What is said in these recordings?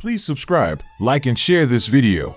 Please subscribe, like and share this video.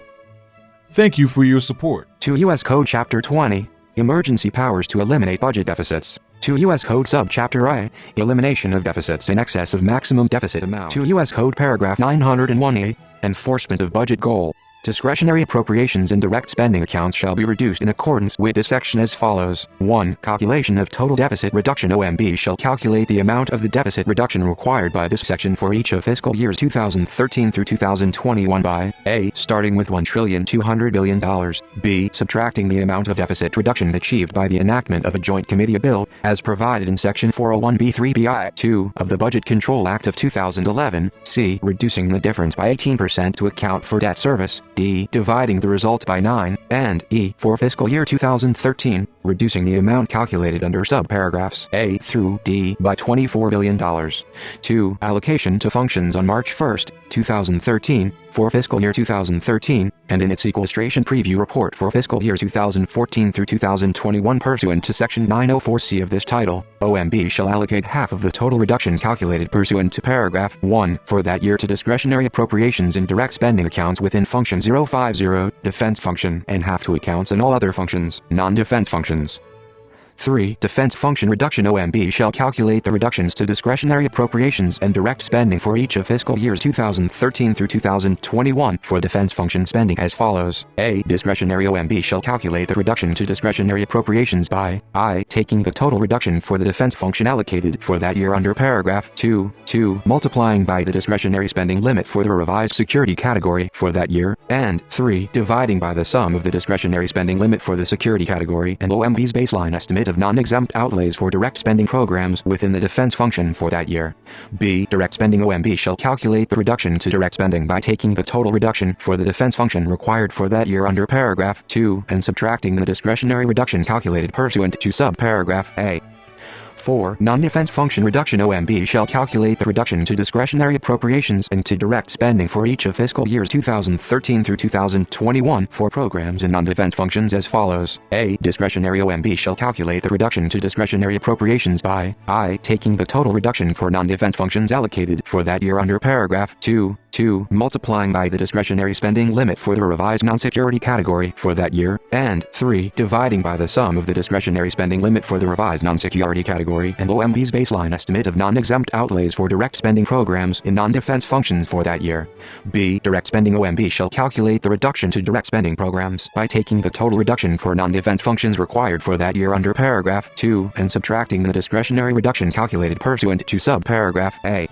Thank you for your support. To U.S. Code Chapter 20, Emergency Powers to Eliminate Budget Deficits. To U.S. Code Subchapter I, Elimination of Deficits in Excess of Maximum Deficit Amount. To U.S. Code Paragraph 901A, Enforcement of Budget Goal. Discretionary appropriations in direct spending accounts shall be reduced in accordance with this section as follows. 1. Calculation of total deficit reduction. OMB shall calculate the amount of the deficit reduction required by this section for each of fiscal years 2013 through 2021 by A. Starting with $1,200 billion, B. Subtracting the amount of deficit reduction achieved by the enactment of a joint committee bill, as provided in Section 401(b)(3)(bi) 2 of the Budget Control Act of 2011, C. Reducing the difference by 18% to account for debt service, D. Dividing the results by 9, and E. For fiscal year 2013, reducing the amount calculated under subparagraphs A through D by $24 billion. 2. Allocation to functions on March 1, 2013, for fiscal year 2013, and in its sequestration preview report for fiscal year 2014 through 2021 pursuant to Section 904C of this title, OMB shall allocate half of the total reduction calculated pursuant to paragraph 1 for that year to discretionary appropriations in direct spending accounts within Function 050, Defense Function, and half to accounts in all other functions, non-defense functions. 3. Defense Function Reduction. OMB shall calculate the reductions to discretionary appropriations and direct spending for each of fiscal years 2013 through 2021 for defense function spending as follows. A. Discretionary. OMB shall calculate the reduction to discretionary appropriations by I. Taking the total reduction for the defense function allocated for that year under paragraph 2, multiplying by the discretionary spending limit for the revised security category for that year, and 3. Dividing by the sum of the discretionary spending limit for the security category and OMB's baseline estimate of non-exempt outlays for direct spending programs within the defense function for that year. B. Direct spending. OMB shall calculate the reduction to direct spending by taking the total reduction for the defense function required for that year under paragraph 2 and subtracting the discretionary reduction calculated pursuant to subparagraph A. 4. Non-defense function reduction. OMB shall calculate the reduction to discretionary appropriations and to direct spending for each of fiscal years 2013 through 2021 for programs in non-defense functions as follows. A. Discretionary. OMB shall calculate the reduction to discretionary appropriations by I. Taking the total reduction for non-defense functions allocated for that year under paragraph 2, multiplying by the discretionary spending limit for the revised non-security category for that year, and 3. Dividing by the sum of the discretionary spending limit for the revised non-security category and OMB's baseline estimate of non-exempt outlays for direct spending programs in non-defense functions for that year. B. Direct spending. OMB shall calculate the reduction to direct spending programs by taking the total reduction for non-defense functions required for that year under paragraph 2 and subtracting the discretionary reduction calculated pursuant to subparagraph A.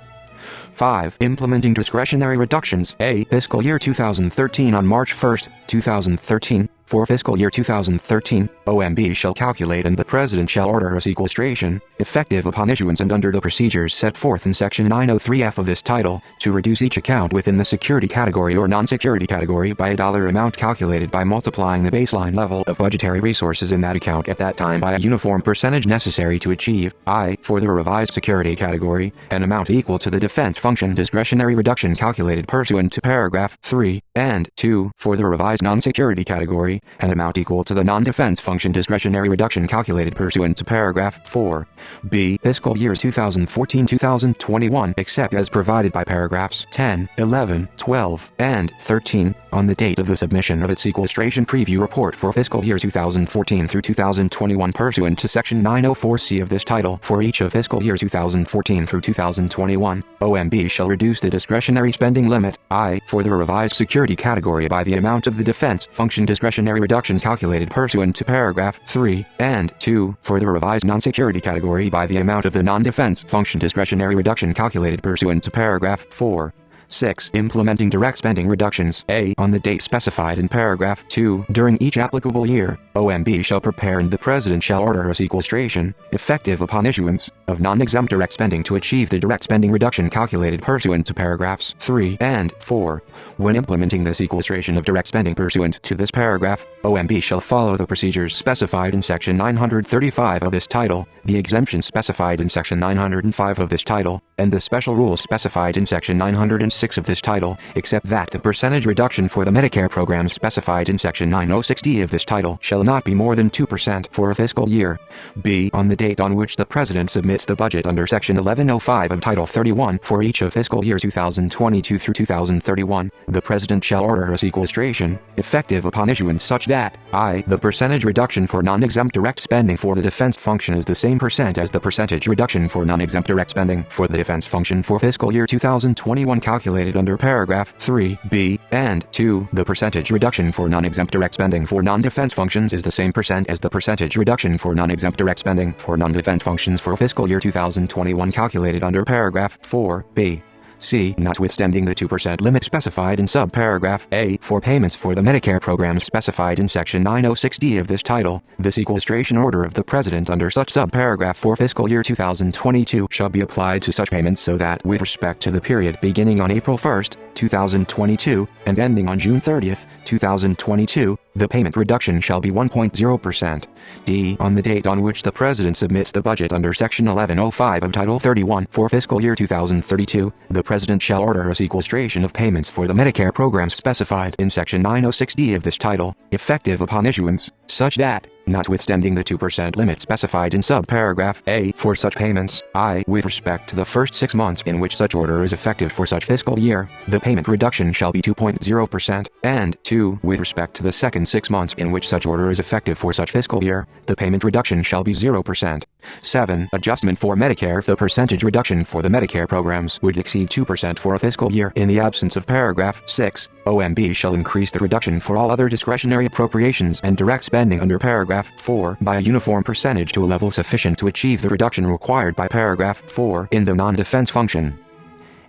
5. Implementing discretionary reductions. A. Fiscal year 2013 on March 1, 2013. For fiscal year 2013, OMB shall calculate and the President shall order a sequestration, effective upon issuance and under the procedures set forth in Section 903F of this title, to reduce each account within the security category or non-security category by a dollar amount calculated by multiplying the baseline level of budgetary resources in that account at that time by a uniform percentage necessary to achieve, I. For the revised security category, an amount equal to the defense function discretionary reduction calculated pursuant to paragraph 3, and 2. For the revised non-security category, an amount equal to the non-defense function discretionary reduction calculated pursuant to paragraph 4. B. Fiscal years 2014-2021 except as provided by paragraphs 10, 11, 12, and 13, on the date of the submission of its sequestration preview report for fiscal year 2014 through 2021 pursuant to Section 904C of this title for each of fiscal year 2014 through 2021, OMB shall reduce the discretionary spending limit, I. For the revised security category by the amount of the defense function discretionary reduction calculated pursuant to paragraph 3, and 2. For the revised non-security category by the amount of the non-defense function discretionary reduction calculated pursuant to paragraph 4. 6. Implementing direct spending reductions. A. On the date specified in paragraph 2, during each applicable year, OMB shall prepare and the President shall order a sequestration, effective upon issuance, of non-exempt direct spending to achieve the direct spending reduction calculated pursuant to paragraphs 3 and 4. When implementing the sequestration of direct spending pursuant to this paragraph, OMB shall follow the procedures specified in Section 935 of this title, the exemptions specified in Section 905 of this title, and the special rules specified in Section 906 of this title, except that the percentage reduction for the Medicare programs specified in Section 906D of this title shall not be more than 2% for a fiscal year. B. On the date on which the President submits the budget under Section 1105 of Title 31 for each of fiscal year 2022 through 2031, the President shall order a sequestration, effective upon issuance such that, I. The percentage reduction for non-exempt direct spending for the defense function is the same percent as the percentage reduction for non-exempt direct spending for the defense function for fiscal year 2021 calculated under paragraph 3b, and 2. The percentage reduction for non-exempt direct spending for non-defense functions is the same percent as the percentage reduction for non-exempt direct spending for non-defense functions for fiscal year 2021 calculated under paragraph 4b. C. Notwithstanding the 2% limit specified in subparagraph A for payments for the Medicare programs specified in Section 906D of this title, the sequestration order of the President under such subparagraph for fiscal year 2022 shall be applied to such payments so that with respect to the period beginning on April 1, 2022, and ending on June 30, 2022, the payment reduction shall be 1.0%. D. On the date on which the President submits the budget under Section 1105 of Title 31 for fiscal year 2032, the President shall order a sequestration of payments for the Medicare programs specified in Section 906D of this title, effective upon issuance, such that, notwithstanding the 2% limit specified in subparagraph A for such payments, I. With respect to the first 6 months in which such order is effective for such fiscal year, the payment reduction shall be 2.0%, and 2. With respect to the second 6 months in which such order is effective for such fiscal year, the payment reduction shall be 0%. 7. Adjustment for Medicare. If the percentage reduction for the Medicare programs would exceed 2% for a fiscal year in the absence of paragraph 6, OMB shall increase the reduction for all other discretionary appropriations and direct spending under paragraph 4 by a uniform percentage to a level sufficient to achieve the reduction required by paragraph 4 in the non-defense function.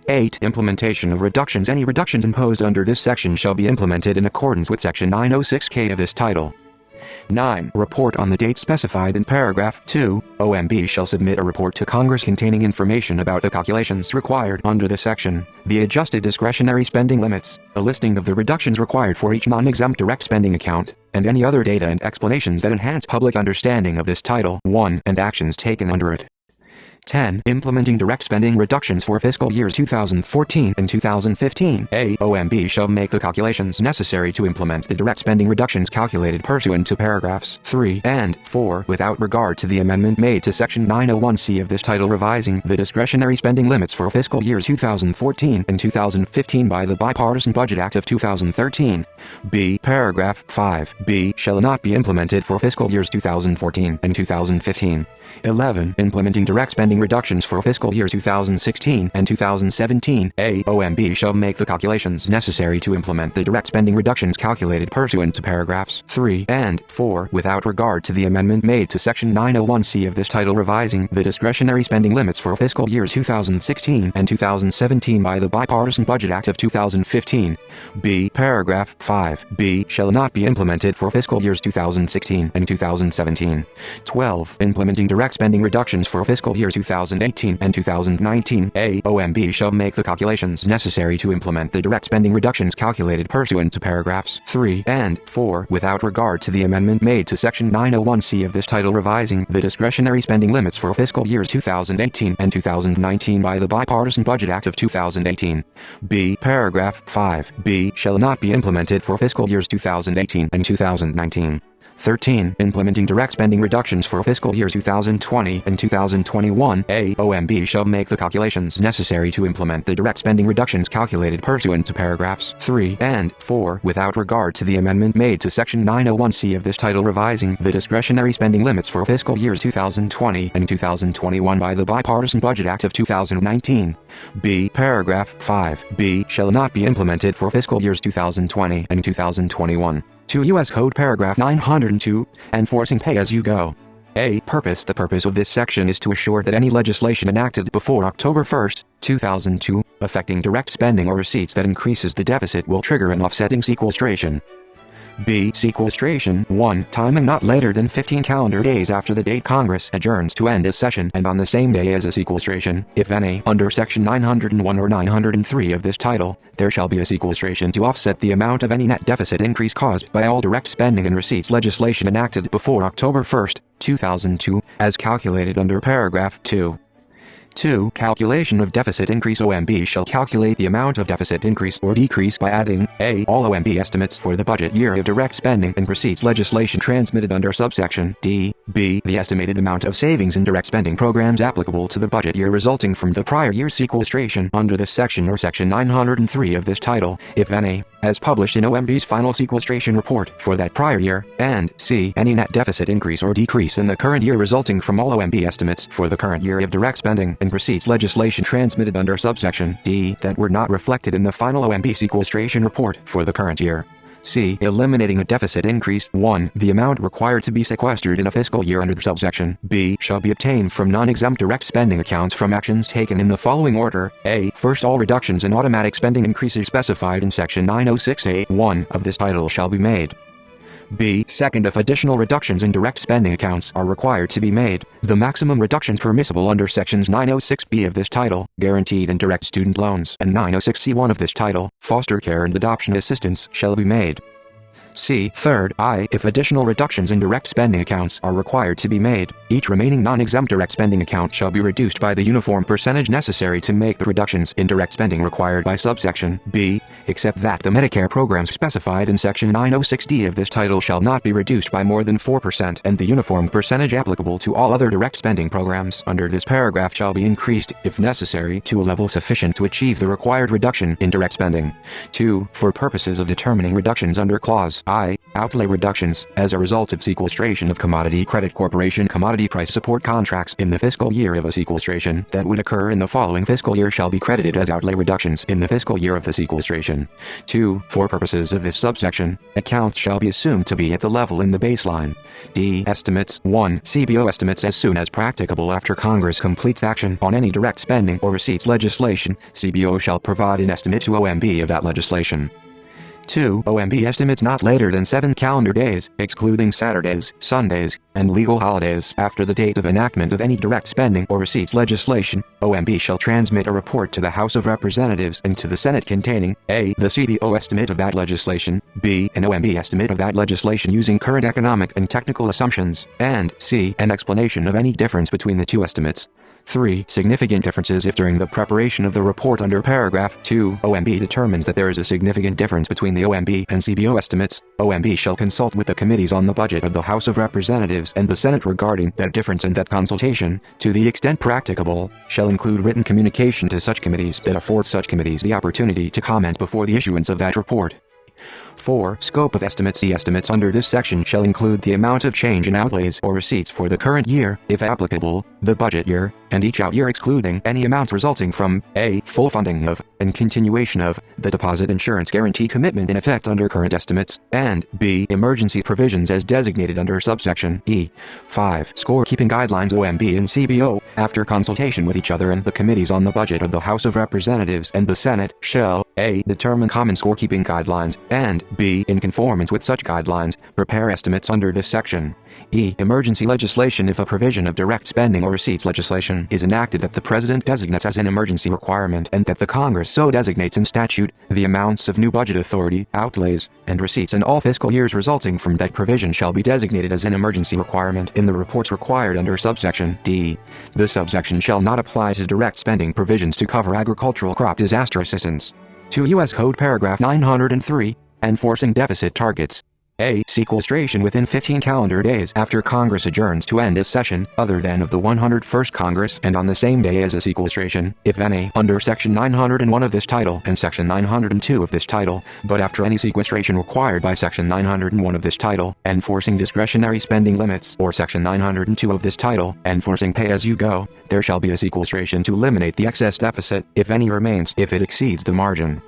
8. Implementation of reductions. Any reductions imposed under this section shall be implemented in accordance with Section 906K of this title. 9. Report. On the date specified in paragraph 2, OMB shall submit a report to Congress containing information about the calculations required under the section, the adjusted discretionary spending limits, a listing of the reductions required for each non-exempt direct spending account, and any other data and explanations that enhance public understanding of this Title I and actions taken under it. 10. Implementing direct spending reductions for fiscal years 2014 and 2015. OMB shall make the calculations necessary to implement the direct spending reductions calculated pursuant to paragraphs 3 and 4 without regard to the amendment made to Section 901C of this title revising the discretionary spending limits for fiscal years 2014 and 2015 by the Bipartisan Budget Act of 2013. B. Paragraph 5b shall not be implemented for fiscal years 2014 and 2015. 11. Implementing direct spending reductions for fiscal year 2016 and 2017. OMB shall make the calculations necessary to implement the direct spending reductions calculated pursuant to paragraphs 3 and 4 without regard to the amendment made to Section 901C of this title revising the discretionary spending limits for fiscal years 2016 and 2017 by the Bipartisan Budget Act of 2015. B. Paragraph 5b shall not be implemented for fiscal years 2016 and 2017. 12. Implementing direct spending reductions for fiscal year 2018 and 2019. OMB shall make the calculations necessary to implement the direct spending reductions calculated pursuant to paragraphs 3 and 4 without regard to the amendment made to Section 901C of this title revising the discretionary spending limits for fiscal years 2018 and 2019 by the Bipartisan Budget Act of 2018. B. Paragraph 5b shall not be implemented for fiscal years 2018 and 2019. 13. Implementing direct spending reductions for fiscal year 2020 and 2021. OMB shall make the calculations necessary to implement the direct spending reductions calculated pursuant to paragraphs 3 and 4 without regard to the amendment made to Section 901C of this title revising the discretionary spending limits for fiscal years 2020 and 2021 by the Bipartisan Budget Act of 2019. B. Paragraph 5b shall not be implemented for fiscal years 2020 and 2021. 2 U.S. Code Paragraph 902, Enforcing Pay-as-you-go. Purpose. The purpose of this section is to assure that any legislation enacted before October 1, 2002, affecting direct spending or receipts that increases the deficit will trigger an offsetting sequestration. B. Sequestration. 1. Timing not later than 15 calendar days after the date Congress adjourns to end its session and on the same day as a sequestration, if any, under Section 901 or 903 of this title, there shall be a sequestration to offset the amount of any net deficit increase caused by all direct spending and receipts legislation enacted before October 1, 2002, as calculated under paragraph 2. 2. Calculation of deficit increase. OMB shall calculate the amount of deficit increase or decrease by adding a. all OMB estimates for the budget year of direct spending and receipts legislation transmitted under subsection d. b. The estimated amount of savings in direct spending programs applicable to the budget year resulting from the prior year's sequestration under this section or section 903 of this title, if any, as published in OMB's final sequestration report for that prior year, and c. any net deficit increase or decrease in the current year resulting from all OMB estimates for the current year of direct spending and receipts legislation transmitted under subsection d that were not reflected in the final OMB sequestration report for the current year. C. Eliminating a deficit increase. 1. The amount required to be sequestered in a fiscal year under subsection b shall be obtained from non-exempt direct spending accounts from actions taken in the following order. A. First, all reductions in automatic spending increases specified in section 906A(1) of this title shall be made. B. Second, if additional reductions in direct spending accounts are required to be made, the maximum reductions permissible under sections 906B of this title, guaranteed and direct student loans, and 906C1 of this title, foster care and adoption assistance, shall be made. C. Third, if additional reductions in direct spending accounts are required to be made, each remaining non-exempt direct spending account shall be reduced by the uniform percentage necessary to make the reductions in direct spending required by subsection b, except that the Medicare programs specified in section 906D of this title shall not be reduced by more than 4%, and the uniform percentage applicable to all other direct spending programs under this paragraph shall be increased, if necessary, to a level sufficient to achieve the required reduction in direct spending. 2. For purposes of determining reductions under clause I, outlay reductions, as a result of sequestration of Commodity Credit Corporation commodity price support contracts in the fiscal year of a sequestration that would occur in the following fiscal year shall be credited as outlay reductions in the fiscal year of the sequestration. 2. For purposes of this subsection, accounts shall be assumed to be at the level in the baseline. D. Estimates. 1. CBO estimates as soon as practicable after Congress completes action on any direct spending or receipts legislation, CBO shall provide an estimate to OMB of that legislation. 2. OMB estimates not later than 7 calendar days, excluding Saturdays, Sundays, and legal holidays after the date of enactment of any direct spending or receipts legislation, OMB shall transmit a report to the House of Representatives and to the Senate containing a. the CBO estimate of that legislation, b. an OMB estimate of that legislation using current economic and technical assumptions, and c. an explanation of any difference between the two estimates. 3. Significant differences. If during the preparation of the report under paragraph 2, OMB determines that there is a significant difference between the OMB and CBO estimates, OMB shall consult with the committees on the budget of the House of Representatives and the Senate regarding that difference, and that consultation, to the extent practicable, shall include written communication to such committees that affords such committees the opportunity to comment before the issuance of that report. 4. Scope of estimates. The estimates under this section shall include the amount of change in outlays or receipts for the current year, if applicable, the budget year, and each out year excluding any amounts resulting from a. full funding of, and continuation of, the deposit insurance guarantee commitment in effect under current estimates, and b. emergency provisions as designated under subsection e. 5. Scorekeeping guidelines. OMB and CBO, after consultation with each other and the committees on the budget of the House of Representatives and the Senate, shall a. determine common scorekeeping guidelines, and b. in conformance with such guidelines, prepare estimates under this section. E. Emergency legislation. If a provision of direct spending or receipts legislation is enacted that the President designates as an emergency requirement and that the Congress so designates in statute, the amounts of new budget authority, outlays, and receipts in all fiscal years resulting from that provision shall be designated as an emergency requirement in the reports required under subsection D. The subsection shall not apply to direct spending provisions to cover agricultural crop disaster assistance. 2 U.S. Code paragraph 903, enforcing deficit targets. A. Sequestration within 15 calendar days after Congress adjourns to end its session, other than of the 101st Congress and on the same day as a sequestration, if any, under Section 901 of this title and Section 902 of this title, but after any sequestration required by Section 901 of this title, enforcing discretionary spending limits, or Section 902 of this title, enforcing pay-as-you-go, there shall be a sequestration to eliminate the excess deficit, if any remains, if it exceeds the margin.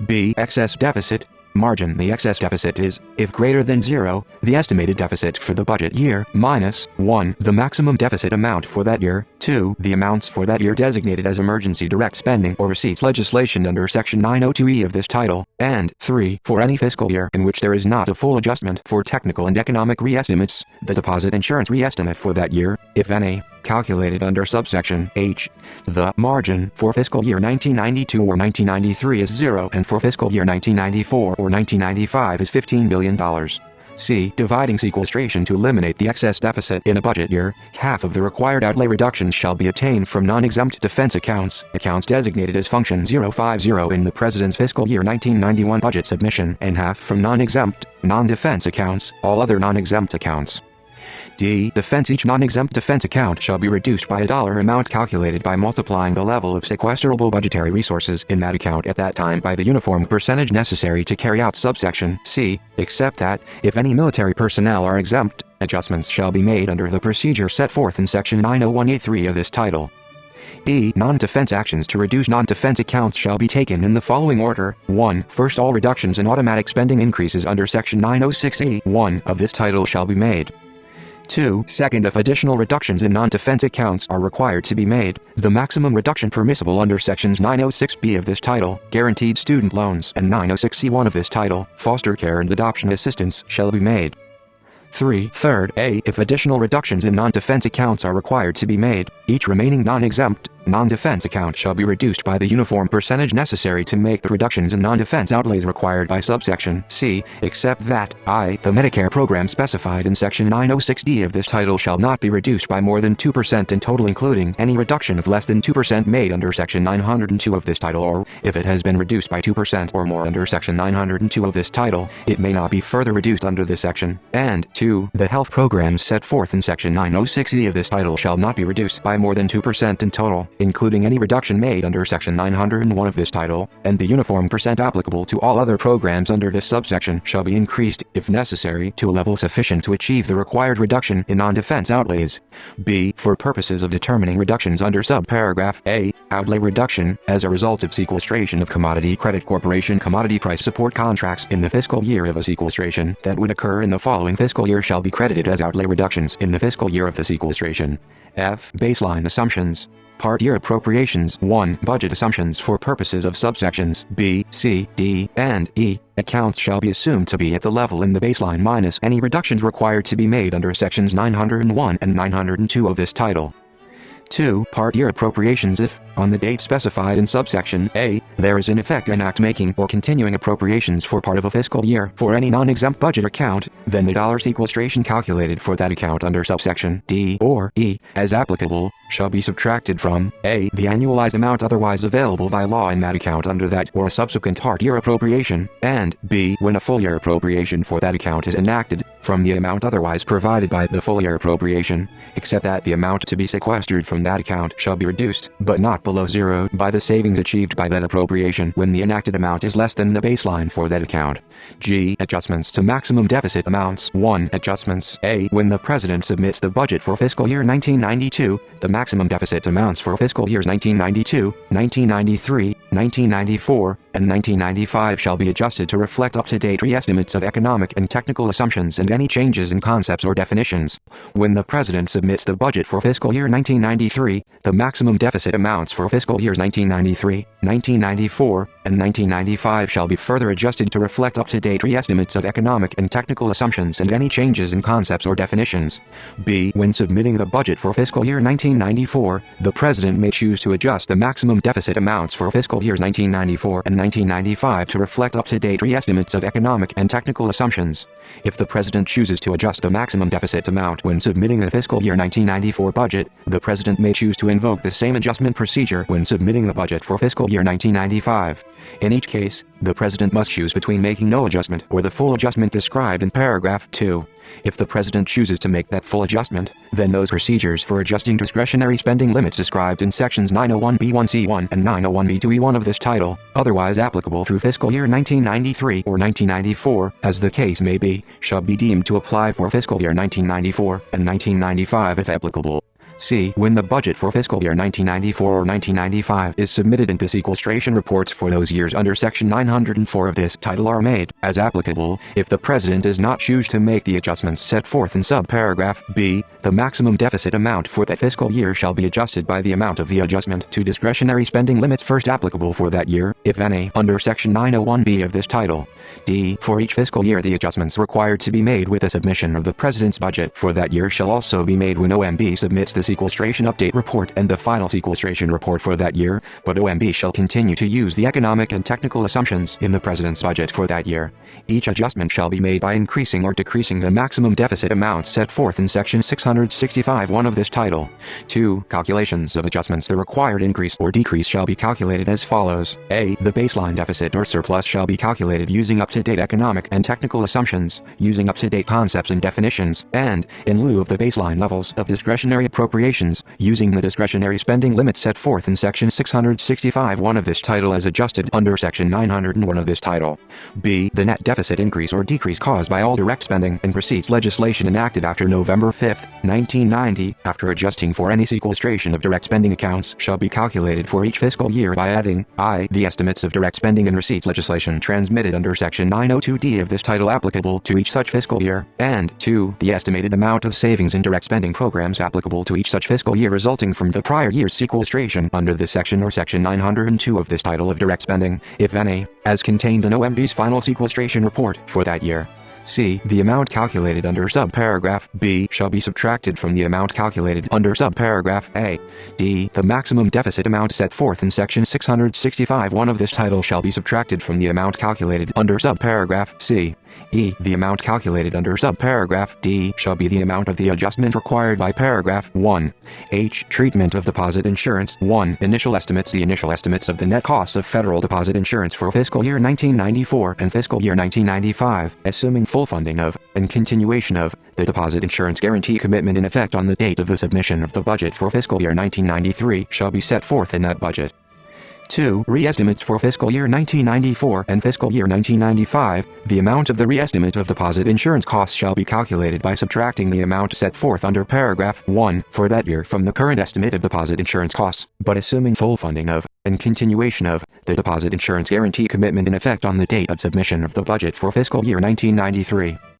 B. Excess deficit. Margin. The excess deficit is, if greater than 0, the estimated deficit for the budget year, minus 1. the maximum deficit amount for that year, 2. the amounts for that year designated as emergency direct spending or receipts legislation under Section 902E of this title, and 3. for any fiscal year in which there is not a full adjustment for technical and economic re-estimates, the deposit insurance re-estimate for that year, if any, calculated under subsection H. The margin for fiscal year 1992 or 1993 is 0, and for fiscal year 1994 or 1995 is $15 billion. C. Dividing sequestration to eliminate the excess deficit in a budget year, half of the required outlay reductions shall be obtained from non-exempt defense accounts designated as Function 050 in the President's fiscal year 1991 budget submission, and half from non-exempt, non-defense accounts, all other non-exempt accounts. D. Each non-exempt defense account shall be reduced by a dollar amount calculated by multiplying the level of sequestrable budgetary resources in that account at that time by the uniform percentage necessary to carry out subsection C, except that, if any military personnel are exempt, adjustments shall be made under the procedure set forth in Section 901A3 of this title. E. Non-defense actions to reduce non-defense accounts shall be taken in the following order. 1. First, all reductions in automatic spending increases under Section 906A1 of this title shall be made. 2. Second, if additional reductions in non-defense accounts are required to be made, the maximum reduction permissible under Sections 906B of this title, Guaranteed Student Loans, and 906C1 of this title, Foster Care and Adoption Assistance, shall be made. 3. Third, A. If additional reductions in non-defense accounts are required to be made, each remaining non-exempt, non-defense account shall be reduced by the uniform percentage necessary to make the reductions in non-defense outlays required by subsection C, except that I. The Medicare program specified in Section 906D of this title shall not be reduced by more than 2% in total, including any reduction of less than 2% made under Section 902 of this title, or, if it has been reduced by 2% or more under Section 902 of this title, it may not be further reduced under this section. And 2. The health programs set forth in Section 906E of this title shall not be reduced by more than 2% in total, including any reduction made under Section 901 of this title, and the uniform percent applicable to all other programs under this subsection shall be increased, if necessary, to a level sufficient to achieve the required reduction in non-defense outlays. B. For purposes of determining reductions under subparagraph A, outlay reduction, as a result of sequestration of Commodity Credit Corporation commodity price support contracts in the fiscal year of a sequestration that would occur in the following fiscal year shall be credited as outlay reductions in the fiscal year of the sequestration. F. Baseline assumptions. Part Year Appropriations. 1. Budget assumptions for purposes of subsections B, C, D, and E. Accounts shall be assumed to be at the level in the baseline minus any reductions required to be made under Sections 901 and 902 of this title. 2. Part Year Appropriations. If, on the date specified in subsection A, there is in effect an act making or continuing appropriations for part of a fiscal year for any non-exempt budget account, then the dollar sequestration calculated for that account under subsection D or E, as applicable, shall be subtracted from A. The annualized amount otherwise available by law in that account under that or a subsequent part year appropriation, and B. When a full year appropriation for that account is enacted, from the amount otherwise provided by the full year appropriation, except that the amount to be sequestered from that account shall be reduced, but not below zero, by the savings achieved by that appropriation when the enacted amount is less than the baseline for that account. G. Adjustments to maximum deficit amounts. 1. Adjustments. A. When the President submits the budget for fiscal year 1992, the maximum deficit amounts for fiscal years 1992, 1993, 1994, and 1995 shall be adjusted to reflect up-to-date re-estimates of economic and technical assumptions and any changes in concepts or definitions. When the President submits the budget for fiscal year 1993, the maximum deficit amounts for fiscal years 1993, 1994, and 1995 shall be further adjusted to reflect up-to-date re-estimates of economic and technical assumptions and any changes in concepts or definitions. B. When submitting the budget for fiscal year 1994, the President may choose to adjust the maximum deficit amounts for fiscal years 1994 and 1995 to reflect up-to-date re-estimates of economic and technical assumptions. If the President chooses to adjust the maximum deficit amount when submitting the fiscal year 1994 budget, the President may choose to invoke the same adjustment procedure when submitting the budget for fiscal year 1995. In each case, the President must choose between making no adjustment or the full adjustment described in paragraph 2. If the President chooses to make that full adjustment, then those procedures for adjusting discretionary spending limits described in sections 901B1C1 and 901B2E1 of this title, otherwise applicable through fiscal year 1993 or 1994, as the case may be, shall be deemed to apply for fiscal year 1994 and 1995 if applicable. C. When the budget for fiscal year 1994 or 1995 is submitted and the sequestration reports for those years under Section 904 of this title are made, as applicable, if the President does not choose to make the adjustments set forth in subparagraph B, the maximum deficit amount for that fiscal year shall be adjusted by the amount of the adjustment to discretionary spending limits first applicable for that year, if any, under Section 901B of this title. D. For each fiscal year, the adjustments required to be made with the submission of the President's budget for that year shall also be made when OMB submits the sequestration update report and the final sequestration report for that year, but OMB shall continue to use the economic and technical assumptions in the President's budget for that year. Each adjustment shall be made by increasing or decreasing the maximum deficit amount set forth in Section 665(1) of this title. 2. Calculations of adjustments. The required increase or decrease shall be calculated as follows. A. The baseline deficit or surplus shall be calculated using up-to-date economic and technical assumptions, using up-to-date concepts and definitions, and, in lieu of the baseline levels of discretionary appropriations, using the discretionary spending limits set forth in Section 665(1) of this title as adjusted under Section 901 of this title. B. The net deficit increase or decrease caused by all direct spending and receipts legislation enacted after November 5, 1990, after adjusting for any sequestration of direct spending accounts, shall be calculated for each fiscal year by adding I. The estimates of direct spending and receipts legislation transmitted under Section 902D of this title applicable to each such fiscal year, and 2. The estimated amount of savings in direct spending programs applicable to each such fiscal year resulting from the prior year's sequestration under this section or Section 902 of this title of direct spending, if any, as contained in OMB's final sequestration report for that year. C. The amount calculated under subparagraph B shall be subtracted from the amount calculated under subparagraph A. D. The maximum deficit amount set forth in Section 665(1) of this title shall be subtracted from the amount calculated under subparagraph C. E. The amount calculated under subparagraph D shall be the amount of the adjustment required by paragraph 1. H. Treatment of deposit insurance. 1. Initial estimates. The initial estimates of the net costs of federal deposit insurance for fiscal year 1994 and fiscal year 1995, assuming full funding of, and continuation of, the deposit insurance guarantee commitment in effect on the date of the submission of the budget for fiscal year 1993, shall be set forth in that budget. 2. Re-estimates for fiscal year 1994 and fiscal year 1995. The amount of the re-estimate of deposit insurance costs shall be calculated by subtracting the amount set forth under paragraph 1 for that year from the current estimate of deposit insurance costs, but assuming full funding of, and continuation of, the deposit insurance guarantee commitment in effect on the date of submission of the budget for fiscal year 1993.